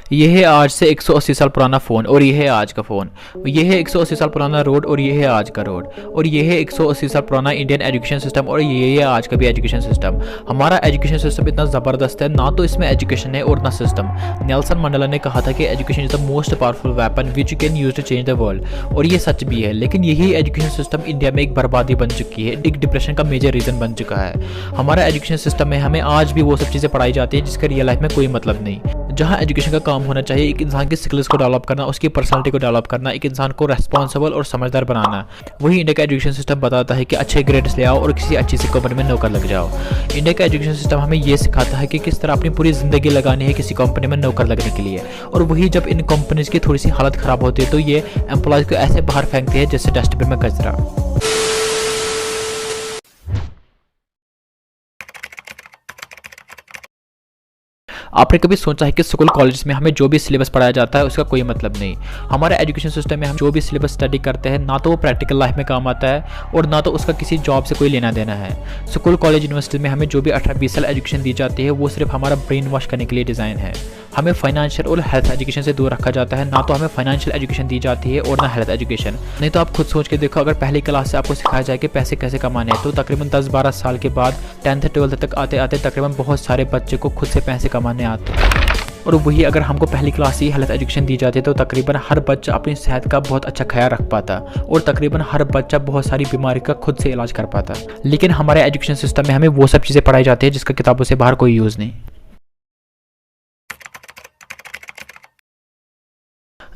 ये है आज से 180 साल पुराना फ़ोन और ये है आज का फ़ोन। ये है 180 साल पुराना रोड और ये है आज का रोड। और ये है 180 साल पुराना इंडियन एजुकेशन सिस्टम और ये है आज का भी एजुकेशन सिस्टम। हमारा एजुकेशन सिस्टम इतना ज़बरदस्त है, ना तो इसमें एजुकेशन है और ना सिस्टम। नेल्सन मंडेला ने कहा था कि education is the most powerful weapon which you can use to change the world, और ये सच भी है। लेकिन यही एजुकेशन सिस्टम इंडिया में एक बर्बादी बन चुकी है, एक डिप्रेशन का मेजर रीज़न बन चुका है। हमारा एजुकेशन सिस्टम में हमें आज भी वो सब चीज़ें पढ़ाई जाती है जिसका रियल लाइफ में कोई मतलब नहीं। जहाँ एजुकेशन का काम होना चाहिए एक इंसान की स्किल्स को डेवलप करना, उसकी पर्सनालिटी को डेवलप करना, एक इंसान को रेस्पॉन्सिबल और समझदार बनाना, वही इंडिया का एजुकेशन सिस्टम बताता है कि अच्छे ग्रेड्स ले आओ और किसी अच्छी सी कंपनी में नौकर लग जाओ। इंडिया का एजुकेशन सिस्टम हमें ये सिखाता है कि किस तरह अपनी पूरी ज़िंदगी लगानी है किसी कंपनी में नौकर लगने के लिए, और वही जब इन कंपनीज़ की थोड़ी सी हालत ख़राब होती है तो ये एम्प्लॉयज़ को ऐसे बाहर फेंकती है जैसे डस्टबिन में कचरा। आपने कभी सोचा है कि स्कूल कॉलेज में हमें जो भी सिलेबस पढ़ाया जाता है उसका कोई मतलब नहीं। हमारे एजुकेशन सिस्टम में हम जो भी सिलेबस स्टडी करते हैं ना तो वो प्रैक्टिकल लाइफ में काम आता है और ना तो उसका किसी जॉब से कोई लेना देना है। स्कूल कॉलेज यूनिवर्सिटी में हमें जो भी 18-20 साल एजुकेशन दी जाती है वो सिर्फ हमारा ब्रेन वॉश करने के लिए डिज़ाइन है। हमें फाइनेंशियल और हेल्थ एजुकेशन से दूर रखा जाता है, ना तो हमें फाइनेंशियल एजुकेशन दी जाती है और ना हेल्थ एजुकेशन। नहीं तो आप खुद सोच के देखो, अगर पहली क्लास से आपको सिखाया जाए कि पैसे कैसे कमाने हैं तो तकरीबन 10-12 साल के बाद 10th 12th तक आते आते तकरीबन बहुत सारे बच्चे को खुद से पैसे कमाने आते हैं। और वही अगर हमको पहली क्लास से हेल्थ एजुकेशन दी जाती है तो तकरीबन हर बच्चा अपनी सेहत का बहुत अच्छा ख्याल रख पाता और तकरीबन हर बच्चा बहुत सारी बीमारी का खुद से इलाज कर पाता। लेकिन हमारे एजुकेशन सिस्टम में हमें वो सब चीज़ें पढ़ाई जाती है जिसका किताबों से बाहर कोई यूज़ नहीं।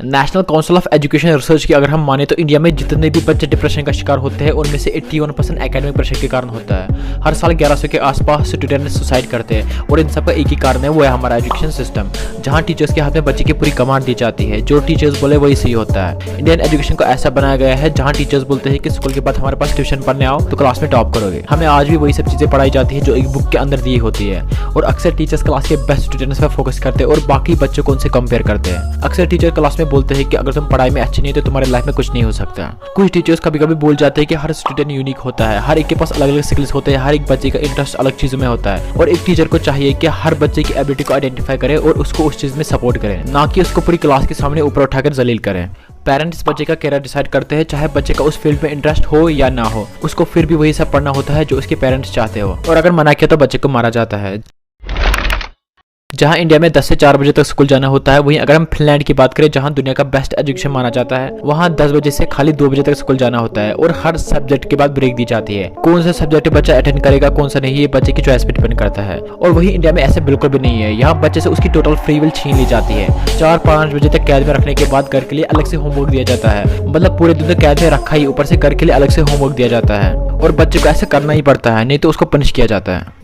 National council of education research की अगर हम माने तो इंडिया में जितने भी बच्चे डिप्रेशन का शिकार होते हैं उनमें से 81% एकेडमिक प्रेशर के कारण होता है। हर साल 1100 के आसपास स्टूडेंट सुसाइड करते हैं और इन सब का एक ही कारण है, वो है हमारा एजुकेशन सिस्टम, जहां टीचर्स के हाथ में बच्चे की पूरी कमांड दी जाती है। जो टीचर्स बोले वही सही होता है। इंडियन एजुकेशन को ऐसा बनाया गया है जहाँ टीचर्स बोलते हैं कि स्कूल के बाद हमारे पास ट्यूशन पढ़ने आओ तो क्लास में टॉप करोगे। हमें आज भी वही सब चीज़ें पढ़ाई जाती है जो एक बुक के अंदर दी होती है, और अक्सर टीचर्स क्लास के बेस्ट स्टूडेंट्स पर फोकस करते हैं और बाकी बच्चों को उनसे कंपेयर करते हैं। अक्सर टीचर क्लास में बोलते हैं कि अगर तुम पढ़ाई में अच्छे नहीं तो तुम्हारे लाइफ में कुछ नहीं हो सकता। कुछ टीचर्स कभी कभी बोल जाते हैं कि हर स्टूडेंट यूनिक होता है, हर एक के पास अलग अलग स्किल्स होते हैं, हर एक बच्चे का इंटरेस्ट अलग चीज़ों में होता है, और एक टीचर को चाहिए कि हर बच्चे की एबिलिटी को आइडेंटिफाई करे और उसको उस चीज़ में सपोर्ट करे, ना कि उसको पूरी क्लास के सामने ऊपर उठाकर जलील करें। पेरेंट्स बच्चे का कैरियर डिसाइड करते हैं, चाहे बच्चे का उस फील्ड में इंटरेस्ट हो या ना हो, उसको फिर भी वही सब पढ़ना होता है जो उसके पेरेंट्स चाहते हो, और अगर मना किया तो बच्चे को मारा जाता है। जहां इंडिया में 10 से 4 बजे तक स्कूल जाना होता है, वहीं अगर हम फिनलैंड की बात करें जहां दुनिया का बेस्ट एजुकेशन माना जाता है, वहां 10 बजे से खाली 2 बजे तक स्कूल जाना होता है और हर सब्जेक्ट के बाद ब्रेक दी जाती है। कौन सा सब्जेक्ट बच्चा अटेंड करेगा कौन सा नहीं, ये बच्चे की चॉइस पे डिपेंड करता है। और वही इंडिया में ऐसे बिल्कुल भी नहीं है, यहाँ बच्चे से उसकी टोटल फ्री विल छीन ली जाती है। 4-5 बजे तक कैद में रखने के बाद घर के लिए अलग से होमवर्क दिया जाता है, मतलब पूरे दिन तक कैद में रखा ही, ऊपर से घर के लिए अलग से होमवर्क दिया जाता है, और बच्चे को ऐसे करना ही पड़ता है, नहीं तो उसको पनिश किया जाता है।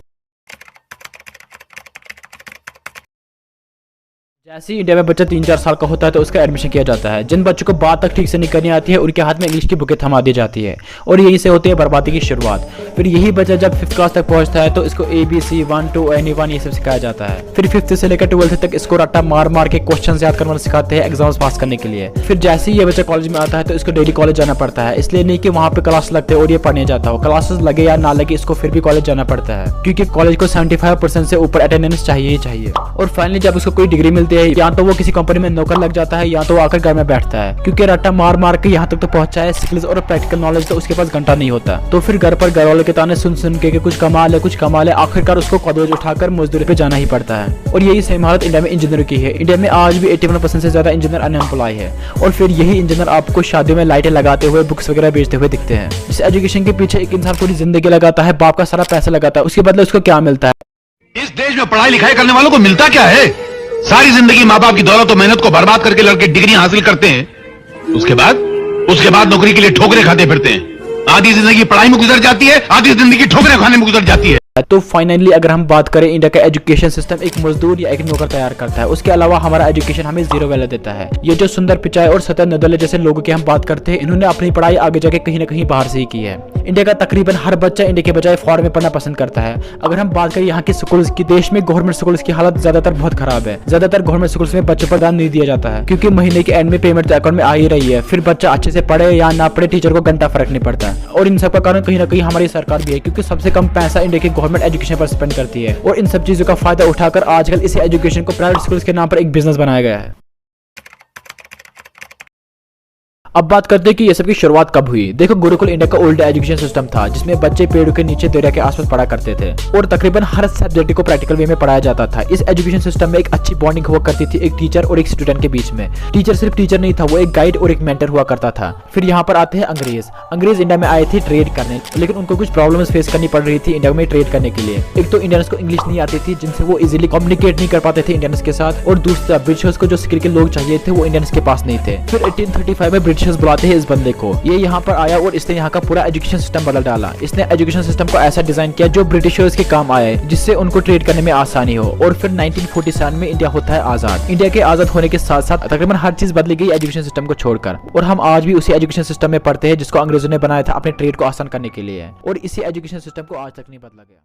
जैसे ही इंडिया में बच्चा 3-4 साल का होता है तो उसका एडमिशन किया जाता है। जिन बच्चों को बात तक ठीक से नहीं करनी आती है उनके हाथ में इंग्लिश की बुकें थमा दी जाती है, और यहीं से होती है बर्बादी की शुरुआत। फिर यही बच्चा जब 5th क्लास तक पहुंचता है तो इसको ABC 1 2 Any1 ये सब सिखाया जाता है। फिर 5th से लेकर 12th तक इसको रट्टा मार मार के क्वेश्चन याद करवाना सिखाते हैं एग्जाम्स पास करने के लिए। फिर जैसे ही ये बच्चा कॉलेज में आता है तो इसको डेली कॉलेज जाना पड़ता है, इसलिए नहीं कि वहाँ पे क्लास लगते और ये पढ़ने जाता हो, क्लासेस लगे या ना लगे इसको फिर भी कॉलेज जाना पड़ता है, क्योंकि कॉलेज को 75% से ऊपर अटेंडेंस चाहिए ही चाहिए। और फाइनली जब उसको कोई डिग्री मिलती है, या तो वो किसी कंपनी में नौकर लग जाता है या तो आकर घर में बैठता है, क्योंकि रट्टा मार मार के यहाँ तक तो पहुंचा है, स्किल्स और प्रैक्टिकल नॉलेज तो उसके पास घंटा नहीं होता। तो फिर घर पर घर वालों के ताने सुन सुन के कुछ कमा ले, आखिरकार उसको कॉलेज उठाकर मजदूरी पे जाना ही पड़ता है। और यही सेम हालत इंडिया में इंजीनियर की है। इंडिया में आज भी 81% से ज्यादा इंजीनियर अनएम्प्लॉय है, और फिर यही इंजीनियर आपको शादियों में लाइटें लगाते हुए बुक्स वगैरह बेचते हुए दिखते हैं। इस एजुकेशन के पीछे एक इंसान पूरी जिंदगी लगाता है, बाप का सारा पैसा लगाता है, उसके बदले उसको क्या मिलता है? इस देश में पढ़ाई लिखाई करने वालों को मिलता क्या है? सारी जिंदगी माँ बाप की दौलत और मेहनत को बर्बाद करके लड़के डिग्री हासिल करते हैं, उसके बाद नौकरी के लिए ठोकरें खाते फिरते हैं। आधी जिंदगी पढ़ाई में गुजर जाती है, आधी जिंदगी ठोकरें खाने में गुजर जाती है। तो फाइनली अगर हम बात करें, इंडिया का एजुकेशन सिस्टम एक मजदूर या एक नौकर तैयार करता है, उसके अलावा हमारा एजुकेशन हमें जीरो वैल्यू देता है। ये जो सुंदर पिचाई और सत्य नदले जैसे लोगों की हम बात करते हैं, इन्होंने अपनी पढ़ाई आगे जाके कहीं ना कहीं बाहर से ही की है। इंडिया का तकरीबन हर बच्चा इंडिया के बजाय फॉरेन में पढ़ना पसंद करता है। अगर हम बात करें यहाँ के स्कूल्स की, देश में गवर्नमेंट स्कूल्स की हालत ज्यादातर बहुत खराब है। ज्यादातर गवर्नमेंट स्कूल्स में बच्चों पर ध्यान नहीं दिया जाता है, क्योंकि महीने के एंड में पेमेंट अकाउंट में आ ही रही है। फिर बच्चा अच्छे से पढ़े या ना पढ़े, टीचर को घंटा फर्क नहीं पड़ता। और इन सब का कारण कहीं ना कहीं हमारी सरकार भी है, क्योंकि सबसे कम पैसा इंडिया के गवर्नमेंट एजुकेशन पर स्पेंड करती है, और इन सब चीजों का फायदा उठाकर आजकल इसी एजुकेशन को प्राइवेट स्कूल्स के नाम पर एक बिजनेस बनाया गया है। अब बात करते हैं कि ये सब की शुरुआत कब हुई। देखो, गुरुकुल इंडिया का ओल्ड एजुकेशन सिस्टम था जिसमें बच्चे पेड़ों के नीचे दरिया के आसपास पढ़ा करते थे और तकरीबन हर सब्जेक्ट को प्रैक्टिकल वे में पढ़ाया जाता था। इस एजुकेशन सिस्टम में एक अच्छी बॉन्डिंग हुआ करती थी एक टीचर और एक स्टूडेंट के बीच में। टीचर सिर्फ टीचर नहीं था, वो एक गाइड और एक मेंटर हुआ करता था। फिर यहाँ पर आते हैं अंग्रेज इंडिया में आए थे ट्रेड करने, लेकिन उनको कुछ प्रॉब्लम्स फेस करनी पड़ रही थी इंडिया में ट्रेड करने के लिए। एक तो इंडियंस को इंग्लिश नहीं आती थी जिनसे वो इजीली कम्युनिकेट नहीं कर पाते थे इंडियंस के साथ, और दूसरा ब्रिटिशर्स को जो स्किल के लोग चाहिए थे वो इंडियंस के पास नहीं थे। फिर 1835 में ब्रिटिशर्स बुलाते हैं इस बंदे को। ये यहाँ पर आया और इसने यहाँ का पूरा एजुकेशन सिस्टम बदल डाला। इसने एजुकेशन सिस्टम को ऐसा डिजाइन किया जो ब्रिटिशर्स के काम आए, जिससे उनको ट्रेड करने में आसानी हो। और फिर 1947 में इंडिया होता है आजाद। इंडिया के आजाद होने के साथ साथ तकरीबन हर चीज बदली गई एजुकेशन सिस्टम को छोड़कर, और हम आज भी उसी एजुकेशन सिस्टम में पढ़ते हैं जिसको अंग्रेजों ने बनाया था अपने ट्रेड को आसान करने के लिए, और इसी एजुकेशन सिस्टम को आज तक नहीं बदला गया।